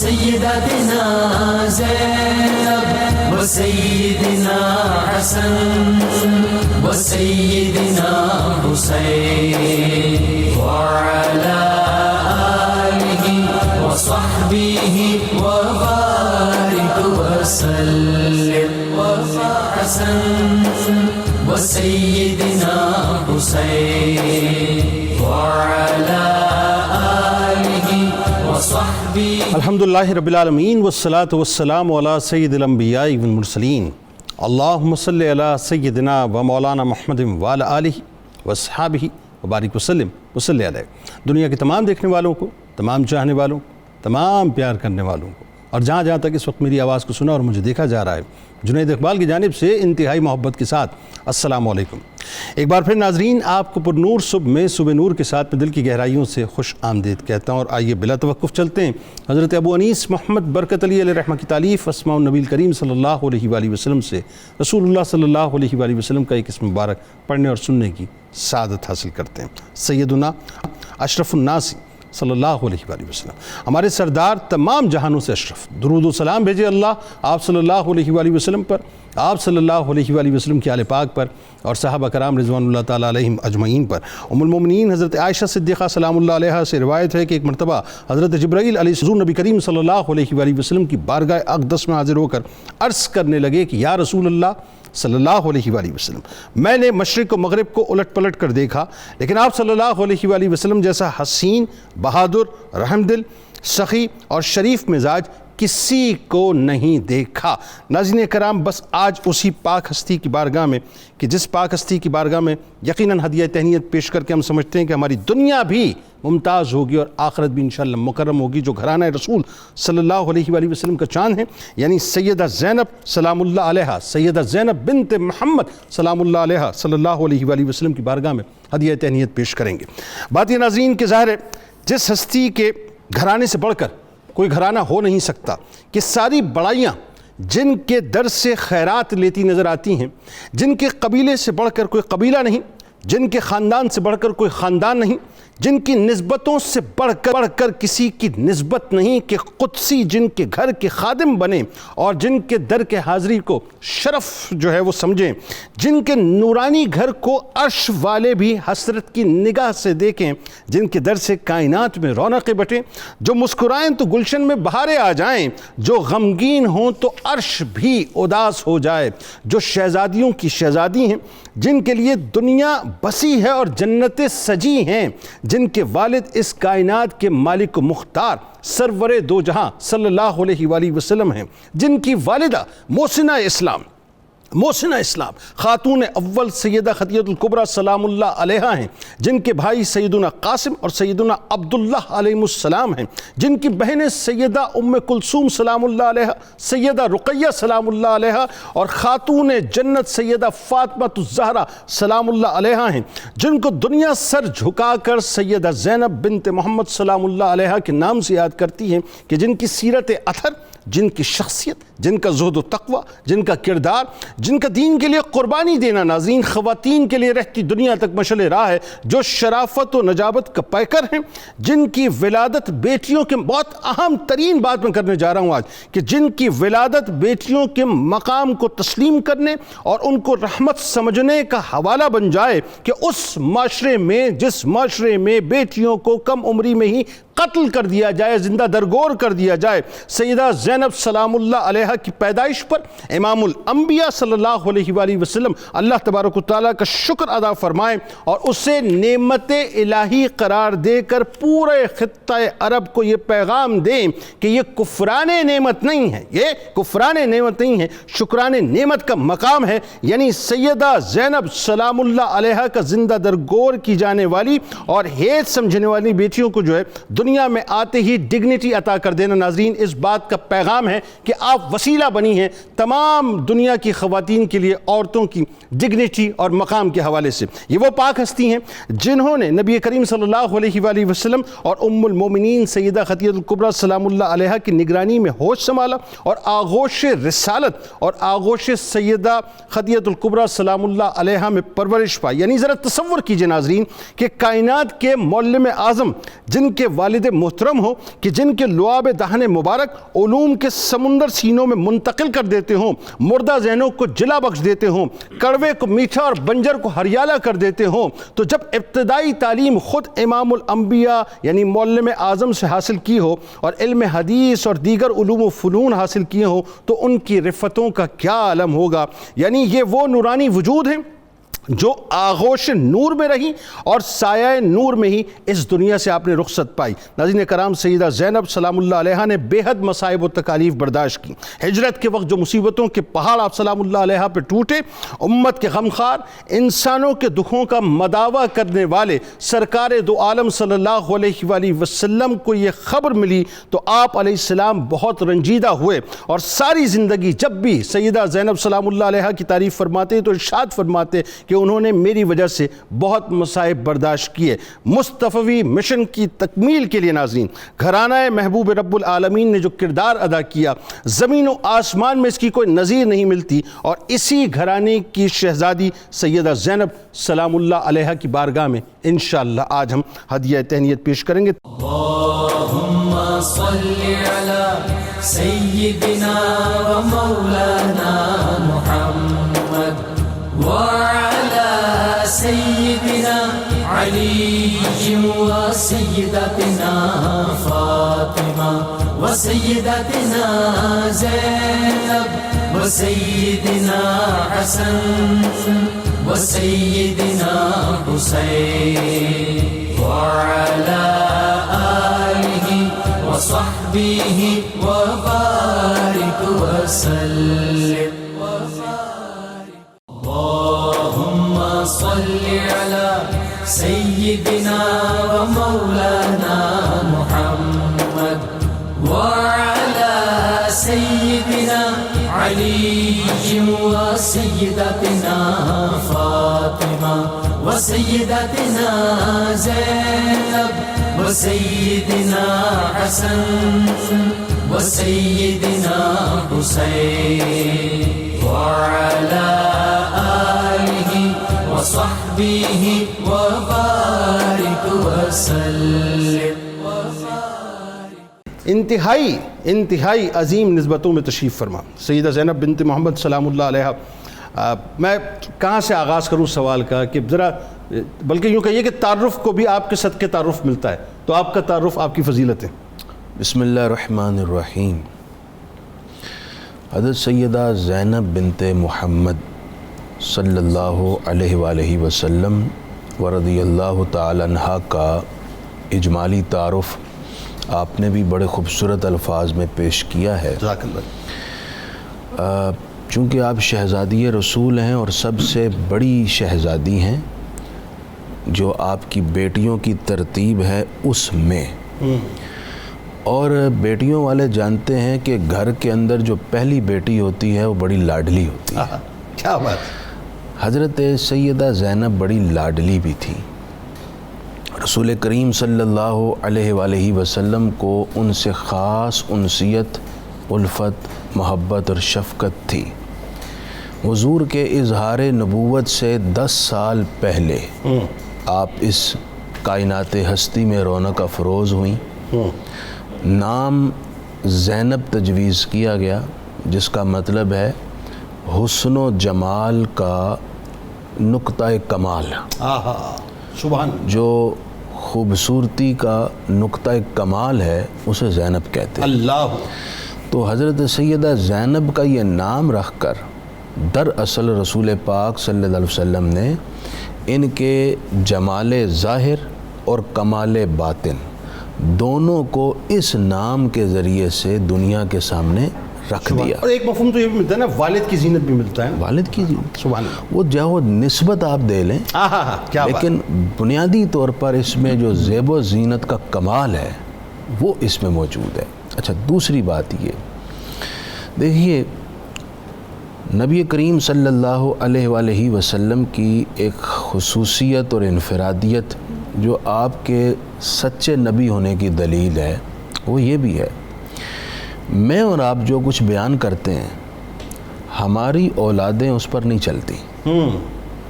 سیدتنا زینب و سیدنا حسن و سیدنا حسین وعلی آلہ و صحبہ وبارک وسلم حسن و سیدنا حسین وعلی الحمدللہ رب العالمین والصلاة والسلام علی سید الانبیاء والمرسلین اللہم صلی علی سیدنا و مولانا محمد وعلی آلہ واصحابہ وبارک وسلم وصلی علیہ۔ دنیا کے تمام دیکھنے والوں کو، تمام چاہنے والوں کو، تمام پیار کرنے والوں کو، اور جہاں جہاں تک اس وقت میری آواز کو سنا اور مجھے دیکھا جا رہا ہے، جنید اقبال کی جانب سے انتہائی محبت کے ساتھ السلام علیکم۔ ایک بار پھر ناظرین، آپ کو پر نور صبح میں صبح نور کے ساتھ میں دل کی گہرائیوں سے خوش آمدید کہتا ہوں، اور آئیے بلا توقف چلتے ہیں حضرت ابو انیس محمد برکت علی علیہ رحمہ کی تالیف اسماء النبی کریم صلی اللہ علیہ وآلہ وسلم سے رسول اللہ صلی اللہ علیہ وآلہ وسلم کا ایک اسم مبارک پڑھنے اور سننے کی سعادت حاصل کرتے ہیں۔ سیدنا اشرف الناس صلی اللہ علیہ وآلہ وسلم، ہمارے سردار تمام جہانوں سے اشرف، درود و سلام بھیجے اللہ آپ صلی اللہ علیہ وآلہ وسلم پر، آپ صلی اللہ علیہ وآلہ وسلم کی آل پاک پر، اور صحابہ کرام رضوان اللہ تعالیٰ علیہم اجمعین پر۔ ام المومنین حضرت عائشہ صدیقہ سلام اللہ علیہا سے روایت ہے کہ ایک مرتبہ حضرت جبرائیل علیہ السلام نبی کریم صلی اللہ علیہ وآلہ وسلم کی بارگاہ اقدس میں حاضر ہو کر عرض کرنے لگے کہ یا رسول اللہ صلی اللہ علیہ وآلہ وسلم، میں نے مشرق و مغرب کو الٹ پلٹ کر دیکھا، لیکن آپ صلی اللہ علیہ وآلہ وسلم جیسا حسین، بہادر، رحم دل، سخی اور شریف مزاج کسی کو نہیں دیکھا۔ ناظرین کرام، بس آج اسی پاک ہستی کی بارگاہ میں، کہ جس پاک ہستی کی بارگاہ میں یقیناً ہدیہ تہنیت پیش کر کے ہم سمجھتے ہیں کہ ہماری دنیا بھی ممتاز ہوگی اور آخرت بھی انشاءاللہ مکرم ہوگی، جو گھرانہ رسول صلی اللہ علیہ وآلہ وسلم کا چاند ہے، یعنی سیدہ زینب سلام اللہ علیہا، سیدہ زینب بنت محمد سلام اللہ علیہا صلی اللہ علیہ وآلہ وسلم کی بارگاہ میں ہدیہ تہنیت پیش کریں گے۔ بات یہ ناظرین کہ ظاہر ہے جس ہستی کے گھرانے سے بڑھ کر کوئی گھرانہ ہو نہیں سکتا، کہ ساری بڑائیاں جن کے در سے خیرات لیتی نظر آتی ہیں، جن کے قبیلے سے بڑھ کر کوئی قبیلہ نہیں، جن کے خاندان سے بڑھ کر کوئی خاندان نہیں، جن کی نسبتوں سے بڑھ کر کسی کی نسبت نہیں، کہ قدسی جن کے گھر کے خادم بنے اور جن کے در کے حاضری کو شرف جو ہے وہ سمجھیں، جن کے نورانی گھر کو عرش والے بھی حسرت کی نگاہ سے دیکھیں، جن کے در سے کائنات میں رونقیں بٹیں، جو مسکرائیں تو گلشن میں بہاریں آ جائیں، جو غمگین ہوں تو عرش بھی اداس ہو جائے، جو شہزادیوں کی شہزادی ہیں، جن کے لیے دنیا بسی ہے اور جنتیں سجی ہیں، جن کے والد اس کائنات کے مالک و مختار سرور دو جہاں صلی اللہ علیہ وآلہ وسلم ہیں، جن کی والدہ محسنہ اسلام خاتون اول سیدہ خدیجہ الکبریٰ سلام اللہ علیہا ہیں، جن کے بھائی سیدنا قاسم اور سیدنا عبداللہ علیہ السلام ہیں، جن کی بہنیں سیدہ ام کلثوم سلام اللہ علیہا، سیدہ رقیہ سلام اللہ علیہا، اور خاتون جنت سیدہ فاطمہ الزہرا سلام اللہ علیہا ہیں، جن کو دنیا سر جھکا کر سیدہ زینب بنت محمد سلام اللہ علیہا کے نام سے یاد کرتی ہیں، کہ جن کی سیرت اطہر، جن کی شخصیت، جن کا زہد و تقوی، جن کا کردار، جن کا دین کے لیے قربانی دینا ناظرین خواتین کے لیے رہتی دنیا تک مشعل راہ ہے، جو شرافت و نجابت کا پیکر ہیں، جن کی ولادت بیٹیوں کے بہت اہم ترین بات میں کرنے جا رہا ہوں آج، کہ جن کی ولادت بیٹیوں کے مقام کو تسلیم کرنے اور ان کو رحمت سمجھنے کا حوالہ بن جائے، کہ اس معاشرے میں جس معاشرے میں بیٹیوں کو کم عمری میں ہی قتل کر دیا جائے، زندہ درگور کر دیا جائے، سیدہ زینب سلام اللہ علیہا کی پیدائش پر امام الانبیاء صلی اللہ علیہ وآلہ وسلم اللہ تبارک و تعالیٰ کا شکر ادا فرمائیں اور اسے نعمت الہی قرار دے کر پورے خطہ عرب کو یہ پیغام دیں کہ یہ کفران نعمت نہیں ہے، یہ کفران نعمت نہیں ہے، شکران نعمت کا مقام ہے، یعنی سیدہ زینب سلام اللہ علیہا کا زندہ درگور کی جانے والی اور حیث سمجھنے والی بیٹیوں کو جو ہے دنیا میں آتے ہی ڈگنیٹی عطا کر دینا ناظرین، اس بات کا پیغام ہے کہ آپ وسیلہ بنی ہیں تمام دنیا کی خواتین کے لیے عورتوں کی ڈگنیٹی اور مقام کے حوالے سے۔ یہ وہ پاک ہستی ہیں جنہوں نے نبی کریم صلی اللہ علیہ وآلہ وسلم اور ام المومنین سیدہ خدیجہ الکبریٰ سلام اللہ علیہا کی نگرانی میں ہوش سنبھالا اور آغوش رسالت اور آغوش سیدہ خدیجہ الکبریٰ سلام اللہ علیہا میں پرورش پائی۔ یعنی ذرا تصور کیجئے ناظرین کہ کائنات کے معلم اعظم جن کے والد محترم ہو کہ جن کے لعاب دہن مبارک علوم کے سمندر سینوں میں منتقل کر دیتے ہوں، مردہ ذہنوں کو جلا بخش دیتے ہوں، کڑوے کو میٹھا اور بنجر کو ہریالہ کر دیتے ہوں، تو جب ابتدائی تعلیم خود امام الانبیاء یعنی معلم اعظم سے حاصل کی ہو اور علم حدیث اور دیگر علوم و فنون حاصل کیے ہوں تو ان کی رفتوں کا کیا عالم ہوگا۔ یعنی یہ وہ نورانی وجود ہیں جو آغوش نور میں رہی اور سایہ نور میں ہی اس دنیا سے آپ نے رخصت پائی۔ ناظرین کرام، سیدہ زینب سلام اللہ علیہا نے بے حد مصائب و تکالیف برداشت کی۔ ہجرت کے وقت جو مصیبتوں کے پہاڑ آپ سلام اللہ علیہا پہ ٹوٹے، امت کے غمخوار انسانوں کے دکھوں کا مداوع کرنے والے سرکار دو عالم صلی اللہ علیہ وآلہ وسلم کو یہ خبر ملی تو آپ علیہ السلام بہت رنجیدہ ہوئے، اور ساری زندگی جب بھی سیدہ زینب سلام اللہ علیہا کی تعریف فرماتے تو ارشاد فرماتے کہ انہوں نے میری وجہ سے بہت مصائب برداشت کیے۔ مصطفی مشن کی تکمیل کے لیے ناظرین گھرانہ محبوب رب العالمین نے جو کردار ادا کیا، زمین و آسمان میں اس کی کوئی نظیر نہیں ملتی، اور اسی گھرانے کی شہزادی سیدہ زینب سلام اللہ علیہا کی بارگاہ میں انشاءاللہ آج ہم ہدیہ تہنیت پیش کریں گے۔ اللہم صلی علی سیدنا و مولانا محمد وعلى سيدنا علي وسيدتنا فاطمة وسيدتنا زينب وسيدنا حسن وسيدنا حسين وعلى آله وصحبه وبارك وسلم۔ اللهم صل على سيدنا ومولانا محمد وعلى سيدنا علي وسيدتنا فاطمة وسيدتنا زينب وسيدنا حسن وسيدنا حسين وعلى آله وصحبه وبارك وسلم۔ انتہائی عظیم نسبتوں میں تشریف فرما سیدہ زینب بنت محمد سلام اللہ علیہا۔ میں کہاں سے آغاز کروں سوال کا کہ ذرا بلکہ یوں کہیے کہ تعارف کو بھی آپ کے صدقے تعارف ملتا ہے، تو آپ کا تعارف، آپ کی فضیلتیں۔ بسم اللہ الرحمن الرحیم۔ حضرت سیدہ زینب بنت محمد صلی اللہ علیہ وآلہ وسلم ورضی اللہ تعالی عنہ کا اجمالی تعارف آپ نے بھی بڑے خوبصورت الفاظ میں پیش کیا ہے۔ جزاک اللہ۔ چونکہ آپ شہزادی رسول ہیں اور سب سے بڑی شہزادی ہیں، جو آپ کی بیٹیوں کی ترتیب ہے اس میں، اور بیٹیوں والے جانتے ہیں کہ گھر کے اندر جو پہلی بیٹی ہوتی ہے وہ بڑی لاڈلی ہوتی ہے۔ کیا بات۔ حضرت سیدہ زینب بڑی لاڈلی بھی تھی۔ رسول کریم صلی اللہ علیہ وآلہ وسلم کو ان سے خاص انسیت، الفت، محبت اور شفقت تھی۔ حضور کے اظہار نبوت سے 10 سال پہلے آپ اس کائنات ہستی میں رونق افروز ہوئیں۔ نام زینب تجویز کیا گیا، جس کا مطلب ہے حسن و جمال کا نقطہ کمال۔ سبحان۔ جو خوبصورتی کا نقطہ کمال ہے اسے زینب کہتے ہیں۔ اللہ۔ تو حضرت سیدہ زینب کا یہ نام رکھ کر دراصل رسول پاک صلی اللہ علیہ وسلم نے ان کے جمال ظاہر اور کمال باطن دونوں کو اس نام کے ذریعے سے دنیا کے سامنے رکھ دیا۔ اور ایک مفہوم تو یہ بھی ملتا ہے نا، والد کی زینت بھی ملتا ہے۔ والد کی زینت، سبحان اللہ۔ وہ جو نسبت آپ دے لیں، لیکن بنیادی طور پر اس میں جو زیب و زینت کا کمال ہے وہ اس میں موجود ہے۔ اچھا، دوسری بات یہ دیکھیے نبی کریم صلی اللہ علیہ وآلہ وسلم کی ایک خصوصیت اور انفرادیت جو آپ کے سچے نبی ہونے کی دلیل ہے وہ یہ بھی ہے، میں اور آپ جو کچھ بیان کرتے ہیں ہماری اولادیں اس پر نہیں چلتی،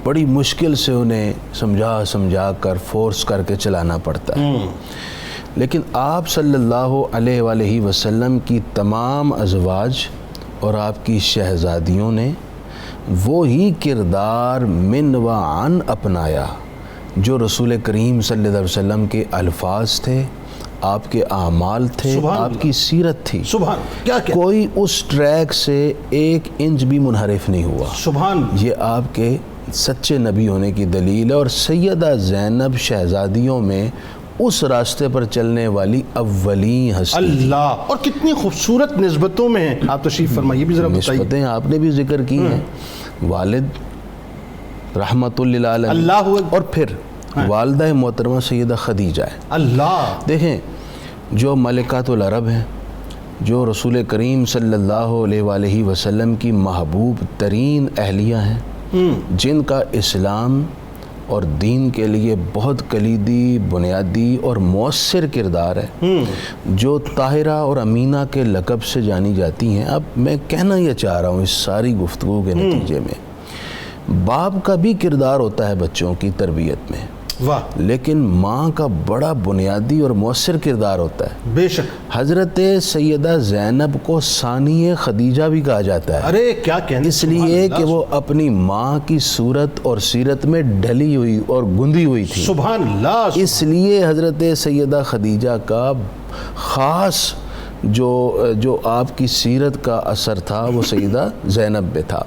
بڑی مشکل سے انہیں سمجھا کر فورس کر کے چلانا پڑتا ہے، لیکن آپ صلی اللہ علیہ وآلہ وسلم کی تمام ازواج اور آپ کی شہزادیوں نے وہی کردار من و عن اپنایا جو رسول کریم صلی اللہ علیہ وسلم کے الفاظ تھے، آپ کے اعمال تھے، آپ کی سیرت تھی۔ سبحان کیا کوئی اس ٹریک سے 1 انچ بھی منحرف نہیں ہوا۔ سبحان یہ آپ کے سچے نبی ہونے کی دلیل ہے، اور سیدہ زینب شہزادیوں میں اس راستے پر چلنے والی اولین ہستی۔ اللہ، اور کتنی خوبصورت نسبتوں میں ہیں، آپ تشریف فرمائیے بھی ذرا بتائیے۔ نسبتیں آپ نے بھی ذکر کی ہیں، والد رحمت للعالمین، اللہ اور پھر والدہ محترمہ سیدہ خدیجہ ہے۔ اللہ، دیکھیں جو ملکات العرب ہیں، جو رسول کریم صلی اللہ علیہ وآلہ وسلم کی محبوب ترین اہلیہ ہیں، جن کا اسلام اور دین کے لیے بہت کلیدی، بنیادی اور مؤثر کردار ہے، جو طاہرہ اور امینہ کے لقب سے جانی جاتی ہیں۔ اب میں کہنا یہ چاہ رہا ہوں اس ساری گفتگو کے نتیجے میں، باپ کا بھی کردار ہوتا ہے بچوں کی تربیت میں، واہ، لیکن ماں کا بڑا بنیادی اور مؤثر کردار ہوتا ہے۔ بے شک۔ حضرت سیدہ زینب کو ثانی خدیجہ بھی کہا جاتا ہے، ارے کیا کہنے، اس لیے کہ وہ اپنی ماں کی صورت اور سیرت میں ڈھلی ہوئی اور گندھی ہوئی تھی۔ سبحان اللہ۔ اس لیے حضرت سیدہ خدیجہ کا خاص جو آپ کی سیرت کا اثر تھا وہ سیدہ زینب پہ تھا۔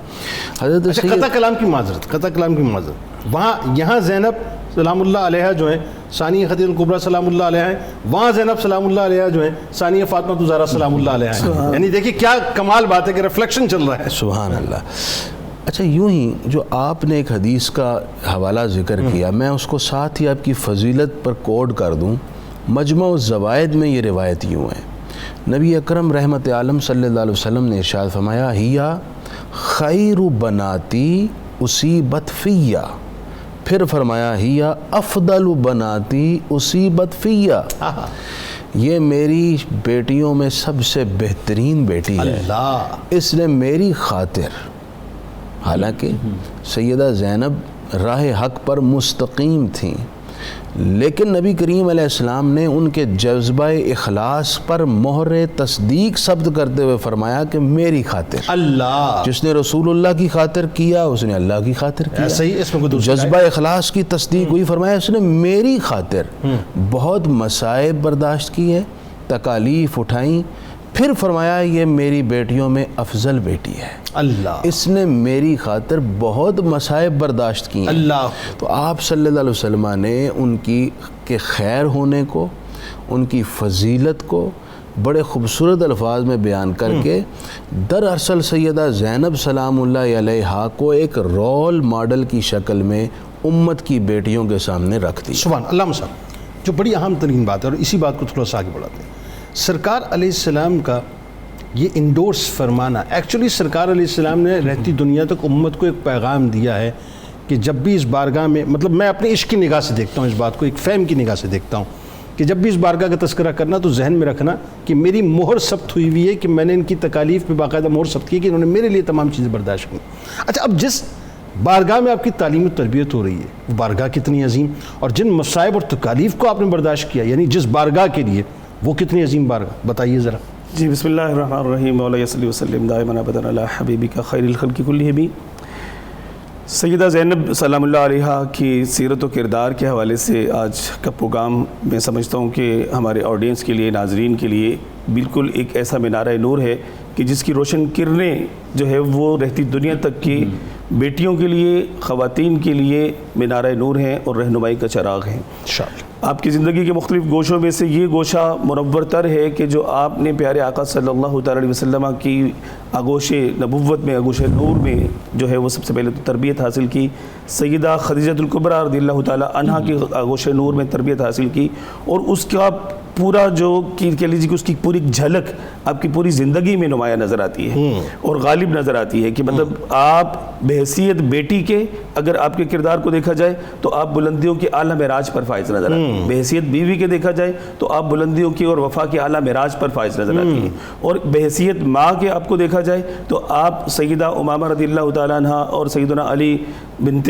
حضرت قطع کلام کی معذرت، وہاں یہاں زینب سلام اللہ علیہ جو ہیں ثانیہ خدیجہ الکبریٰ سلام اللہ علیہ ہیں، وہاں زینب سلام اللہ علیہ جو ہیں ثانیہ فاطمہ الزہرا سلام اللہ علیہ ہیں۔ یعنی دیکھیے کیا کمال بات ہے کہ ریفلیکشن چل رہا ہے۔ سبحان اللہ۔ اچھا، یوں ہی جو آپ نے ایک حدیث کا حوالہ ذکر کیا، میں اس کو ساتھ ہی آپ کی فضیلت پر کوڈ کر دوں۔ مجمع الزوائد میں یہ روایت یوں ہے، نبی اکرم رحمت عالم صلی اللہ علیہ وسلم نے ارشاد فرمایا، ہیا خیر بناتی اصیبت فیہ، پھر فرمایا ہیا افضل بناتی اصیبت فیہ، یہ میری بیٹیوں میں سب سے بہترین بیٹی ہے، اللہ، اس نے میری خاطر، حالانکہ سیدہ زینب راہ حق پر مستقیم تھیں، لیکن نبی کریم علیہ السلام نے ان کے جذبہ اخلاص پر مہر تصدیق ثبت کرتے ہوئے فرمایا کہ میری خاطر، اللہ، جس نے رسول اللہ کی خاطر کیا اس نے اللہ کی خاطر کیا۔ ایسا ہی اس میں کوئی دوسرا جذبہ اخلاص کی تصدیق ہوئی، فرمایا اس نے میری خاطر بہت مصائب برداشت کیے، تکالیف اٹھائیں، پھر فرمایا یہ میری بیٹیوں میں افضل بیٹی ہے، اللہ، اس نے میری خاطر بہت مصائب برداشت کی ہیں۔ اللہ، تو آپ صلی اللہ علیہ وسلم نے ان کی کے خیر ہونے کو، ان کی فضیلت کو بڑے خوبصورت الفاظ میں بیان کر کے دراصل سیدہ زینب سلام اللہ علیہا کو ایک رول ماڈل کی شکل میں امت کی بیٹیوں کے سامنے رکھ دی۔ سبحان اللہ مسلم، جو بڑی اہم ترین بات ہے، اور اسی بات کو تھوڑا سا آگے بڑھاتے ہیں۔ سرکار علیہ السلام کا یہ انڈورس فرمانا، ایکچولی سرکار علیہ السلام نے رہتی دنیا تک امت کو ایک پیغام دیا ہے کہ جب بھی اس بارگاہ میں، مطلب میں اپنے عشق کی نگاہ سے دیکھتا ہوں اس بات کو، ایک فہم کی نگاہ سے دیکھتا ہوں کہ جب بھی اس بارگاہ کا تذکرہ کرنا تو ذہن میں رکھنا کہ میری مہر ثبت ہوئی ہوئی ہے، کہ میں نے ان کی تکالیف پہ باقاعدہ مہر ثبت کی کہ انہوں نے میرے لیے تمام چیزیں برداشت کی۔ اچھا، اب جس بارگاہ میں آپ کی تعلیم و تربیت ہو رہی ہے وہ بارگاہ کتنی عظیم، اور جن مصائب اور تکالیف کو آپ نے برداشت کیا، یعنی جس بارگاہ کے لیے، وہ کتنی عظیم بارگاہ، بتائیے ذرا۔ جی، بسم اللہ الرحمن الرحیم، مولا صلی وسلم دائما ابدا علی حبیبک خیر الخلق کلہم۔ سیدہ زینب سلام اللہ علیہا کی سیرت و کردار کے حوالے سے آج کا پروگرام میں سمجھتا ہوں کہ ہمارے آڈینس کے لیے، ناظرین کے لیے بالکل ایک ایسا مینارہ نور ہے کہ جس کی روشن کرنیں جو ہے وہ رہتی دنیا تک کی بیٹیوں کے لیے، خواتین کے لیے مینارہ نور ہیں اور رہنمائی کا چراغ ہیں۔ آپ کی زندگی کے مختلف گوشوں میں سے یہ گوشہ منور تر ہے کہ جو آپ نے پیارے آقا صلی اللہ تعالی علیہ وسلم کی آغوش نبوت میں، آغوش نور میں جو ہے وہ سب سے پہلے تو تربیت حاصل کی، سیدہ خدیجہ الکبریٰ رضی اللہ تعالی عنہا کی آغوش نور میں تربیت حاصل کی، اور اس کا پورا جو کہہ لیجیے کہ اس کی پوری جھلک آپ کی پوری زندگی میں نمایاں نظر آتی ہے اور غالب نظر آتی ہے کہ مطلب آپ بحیثیت بیٹی کے اگر آپ کے کردار کو دیکھا جائے تو آپ بلندیوں کے اعلیٰ معراج پر فائز نظر آتی ہیں، بحیثیت بیوی کے دیکھا جائے تو آپ بلندیوں کی اور وفا کے اعلیٰ معراج پر فائز نظر آتی ہیں، اور بحیثیت ماں کے آپ کو دیکھا جائے تو آپ سیدہ امامہ رضی اللہ تعالیٰ عنہ اور سیدنا علی بن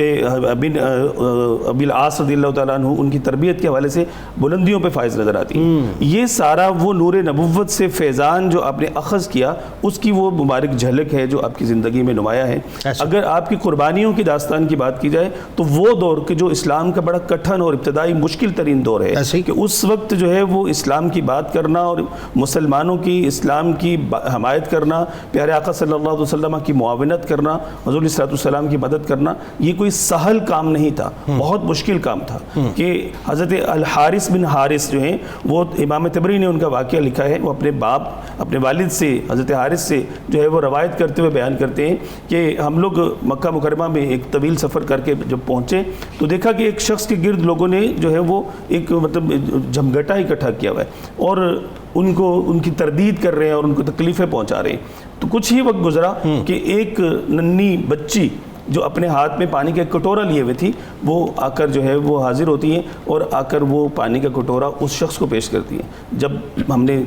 ابی العاص رضی اللہ تعالیٰ عنہ ان کی تربیت کے حوالے سے بلندیوں پہ فائز نظر آتی ہیں۔ یہ سارا وہ نور نبوت سے فیضان جو آپ نے اخذ کیا اس کی وہ مبارک جھلک ہے جو آپ کی زندگی میں نمایاں ہے۔ اگر آپ کی قربانیوں کی داستان کی بات کی جائے تو وہ دور کہ جو اسلام کا بڑا کٹھن اور ابتدائی مشکل ترین دور ہے کہ اس وقت جو ہے وہ اسلام کی بات کرنا اور مسلمانوں کی اسلام کی حمایت کرنا، پیارے آقا صلی اللہ علیہ وسلم کی معاونت کرنا، حضور علیہ السلام کی مدد کرنا، یہ کوئی سہل کام نہیں تھا، بہت مشکل کام تھا کہ حضرت الحارث بن حارث جو ہیں وہ امام طبری نے ان کا واقعہ لکھا ہے، وہ اپنے باپ اپنے والد سے حضرت حارث سے جو ہے وہ روایت کرتے ہوئے بیان کرتے ہیں کہ ہم لوگ مکہ مکرمہ میں ایک طویل سفر کر کے جب پہنچے تو دیکھا کہ ایک شخص کے گرد لوگوں نے جو ہے وہ ایک مطلب جھمگٹا اکٹھا کیا ہوا ہے اور ان کو ان کی تردید کر رہے ہیں اور ان کو تکلیفیں پہنچا رہے ہیں۔ تو کچھ ہی وقت گزرا کہ ایک ننھی بچی جو اپنے ہاتھ میں پانی کا ایک کٹورا لیے ہوئے تھی وہ آ کر جو ہے وہ حاضر ہوتی ہیں اور آ کر وہ پانی کا کٹورا اس شخص کو پیش کرتی ہیں۔ جب ہم نے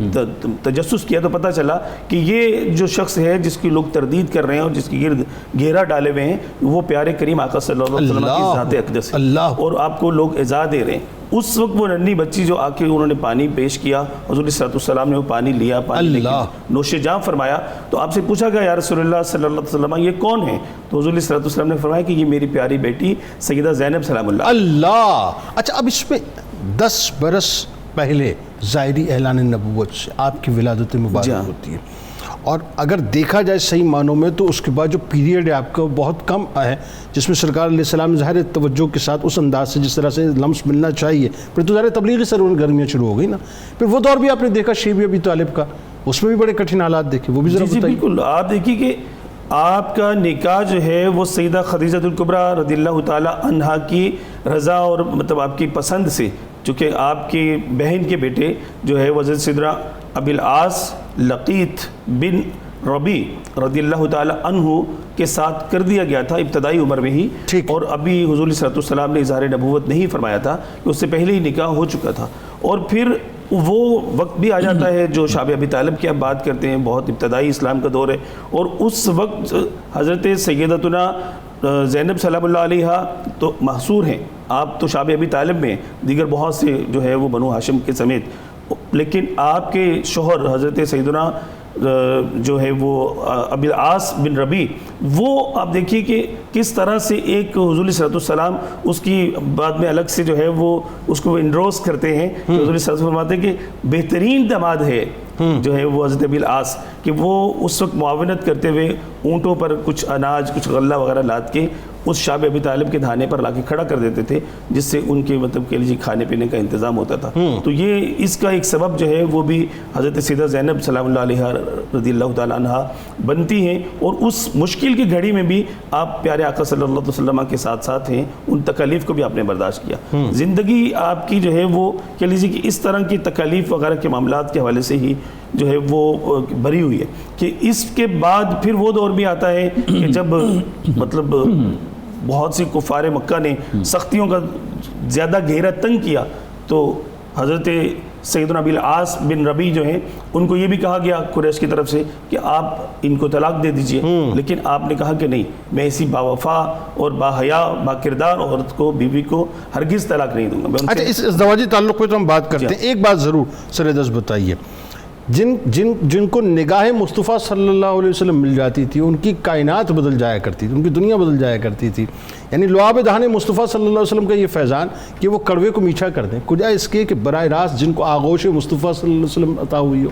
تجسس کیا تو پتہ چلا کہ یہ جو شخص ہے جس کی لوگ تردید کر رہے ہیں اور جس کی گرد گھیرا ڈالے ہوئے ہیں وہ پیارے کریم آقا صلی اللہ علیہ وسلم کی ذات اقدس ہے اور آپ کو لوگ اعزا دے رہے ہیں۔ اس وقت وہ ننھی بچی جو آ کے انہوں نے پانی پیش کیا، حضور علیہ السلام نے وہ پانی لیا، پانی نوش جام فرمایا، تو آپ سے پوچھا گیا یا رسول اللہ صلی اللہ علیہ وسلم یہ کون ہے؟ تو حضور علیہ السلام نے فرمایا کہ یہ میری پیاری بیٹی سیدہ زینب سلام اللہ۔ اچھا، اب اس میں 10 برس پہلے ظاہری اعلان نبوت سے آپ کی ولادت مبارک ہوتی ہے، اور اگر دیکھا جائے صحیح معنوں میں تو اس کے بعد جو پیریڈ ہے آپ کا بہت کم ہے جس میں سرکار علیہ السلام ظاہر توجہ کے ساتھ اس انداز سے جس طرح سے لمس ملنا چاہیے، پھر تو ظاہر تبلیغی سرگرمیاں شروع ہو گئی نا، پھر وہ دور بھی آپ نے دیکھا شیب ابی طالب کا، اس میں بھی بڑے کٹھن حالات دیکھے، وہ بھی ذرا بتائیے۔ بالکل، آپ دیکھیے کہ آپ کا نکاح جو ہے وہ سیدہ خدیجہ الکبریٰ رضی اللہ تعالی عنہا کی رضا اور مطلب آپ کی پسند سے، چونکہ آپ کی بہن کے بیٹے جو ہے حضرت سیدنا ابی العاص لقیط بن ربی رضی اللہ تعالی عنہ کے ساتھ کر دیا گیا تھا ابتدائی عمر میں ہی، اور ابھی حضور صلی اللہ علیہ وسلم نے اظہار نبوت نہیں فرمایا تھا کہ اس سے پہلے ہی نکاح ہو چکا تھا، اور پھر وہ وقت بھی آ جاتا ہے جو شاب ابی طالب کی آپ بات کرتے ہیں، بہت ابتدائی اسلام کا دور ہے، اور اس وقت حضرت سیدتنا زینب سلام اللہ علیہ تو محصور ہیں، آپ تو شاب ابی طالب میں، دیگر بہت سے جو ہے وہ بنو ہاشم کے سمیت، لیکن آپ کے شوہر حضرت سیدنا جو ہے وہ ابی العاص بن ربی، وہ آپ دیکھیے کہ کس طرح سے ایک حضور صلی اللہ علیہ وسلم اس کی بعد میں الگ سے جو ہے وہ اس کو انڈروس کرتے ہیں کہ حضور صلی اللہ علیہ وسلم فرماتے ہیں کہ بہترین داماد ہے جو ہے وہ حضرت ابی العاص، کہ وہ اس وقت معاونت کرتے ہوئے اونٹوں پر کچھ اناج کچھ غلہ وغیرہ لاد کے اس شاب ابی طالب کے دھانے پر لا کے کھڑا کر دیتے تھے، جس سے ان کے مطلب کہ لیجیے کھانے پینے کا انتظام ہوتا تھا۔ تو یہ اس کا ایک سبب جو ہے وہ بھی حضرت سیدہ زینب سلام اللہ علیہ رضی اللہ تعالی عنہا بنتی ہیں، اور اس مشکل کی گھڑی میں بھی آپ پیارے آقا صلی اللہ علیہ وسلم کے ساتھ ساتھ ہیں، ان تکالیف کو بھی آپ نے برداشت کیا۔ زندگی آپ کی جو ہے وہ کہہ لیجیے کہ اس طرح کی تکالیف وغیرہ کے معاملات کے حوالے سے ہی جو ہے وہ بھری ہوئی ہے کہ اس کے بعد پھر وہ دور بھی آتا ہے کہ جب مطلب بہت سی کفار مکہ نے سختیوں کا زیادہ گہرا تنگ کیا، تو حضرت سیدنا ابی العاص بن ربی جو ہیں ان کو یہ بھی کہا گیا قریش کی طرف سے کہ آپ ان کو طلاق دے دیجئے، لیکن آپ نے کہا کہ نہیں، میں ایسی باوفا اور باحیا با کردار عورت کو، بیوی کو ہرگز طلاق نہیں دوں گا۔ اچھا، اس ازدواجی تعلق پہ تو ہم بات کرتے ہیں، ایک بات ضرور سرے بتائیے، جن کو نگاہ مصطفیٰ صلی اللہ علیہ وسلم مل جاتی تھی ان کی کائنات بدل جایا کرتی تھی، ان کی دنیا بدل جایا کرتی تھی، یعنی لعاب دہان مصطفیٰ صلی اللہ علیہ وسلم کا یہ فیضان کہ وہ کڑوے کو میٹھا کر دیں، کجا اس کے کہ براہ راست جن کو آغوش مصطفیٰ صلی اللہ علیہ وسلم عطا ہوئی ہو،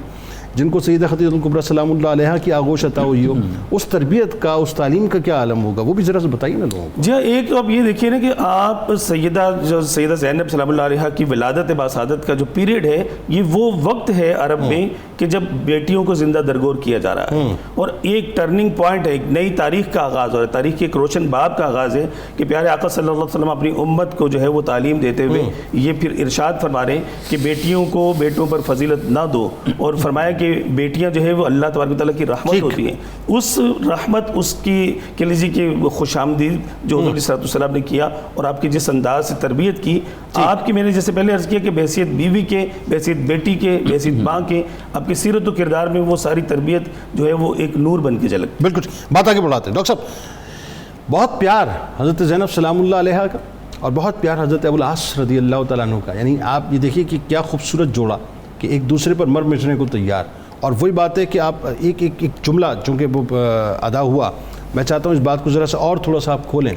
جن کو سیدہ خدیجہ الکبریٰ سلام اللہ علیہا کی آغوش عطا ہوئی ہو، اس تربیت کا، اس تعلیم کا کیا عالم ہوگا، وہ بھی ذرا سے بتائیے نا لوگوں کو۔ جی ایک تو آپ یہ دیکھیے نا کہ آپ سیدہ زینب سلام اللہ علیہا کی ولادت باسعادت کا جو پیریڈ ہے، یہ وہ وقت ہے عرب میں کہ جب بیٹیوں کو زندہ درگور کیا جا رہا ہے، اور ایک ٹرننگ پوائنٹ ہے، ایک نئی تاریخ کا آغاز ہو رہا ہے، تاریخ کے ایک روشن باب کا آغاز ہے کہ پیارے آقا صلی اللہ علیہ وسلم اپنی امت کو جو ہے وہ تعلیم دیتے ہوئے یہ پھر ارشاد فرما رہے ہیں کہ بیٹیوں کو بیٹوں پر فضیلت نہ دو، اور فرمایا کہ بیٹیاں جو ہے وہ اللہ تبارک و تعالیٰ کی رحمت ہوتی ہیں، اس رحمت، اس کی کہہ لیجیے کہ خوش آمدید جو حضور صلی اللہ علیہ وسلم نے کیا، اور آپ کی جس انداز سے تربیت کی، آپ کی میں نے جیسے پہلے عرض کیا کہ بحیثیت بیوی کے، بحیثیت بیٹی کے، بحیثیت ماں کے، آپ کی سیرت و کردار میں وہ ساری تربیت جو ہے وہ ایک نور بن کے جھلک۔ بالکل بات آگے بڑھاتے ہیں ڈاکٹر صاحب، بہت پیار حضرت زینب سلام اللہ علیہا کا اور بہت پیار حضرت ابوالعاص رضی اللہ تعالیٰ عنہ کا، یعنی آپ یہ دیکھیے کہ کیا خوبصورت جوڑا کہ ایک دوسرے پر مر مٹنے کو تیار، اور وہی بات ہے کہ آپ ایک جملہ چونکہ وہ ادا ہوا، میں چاہتا ہوں اس بات کو ذرا سا اور تھوڑا سا آپ کھولیں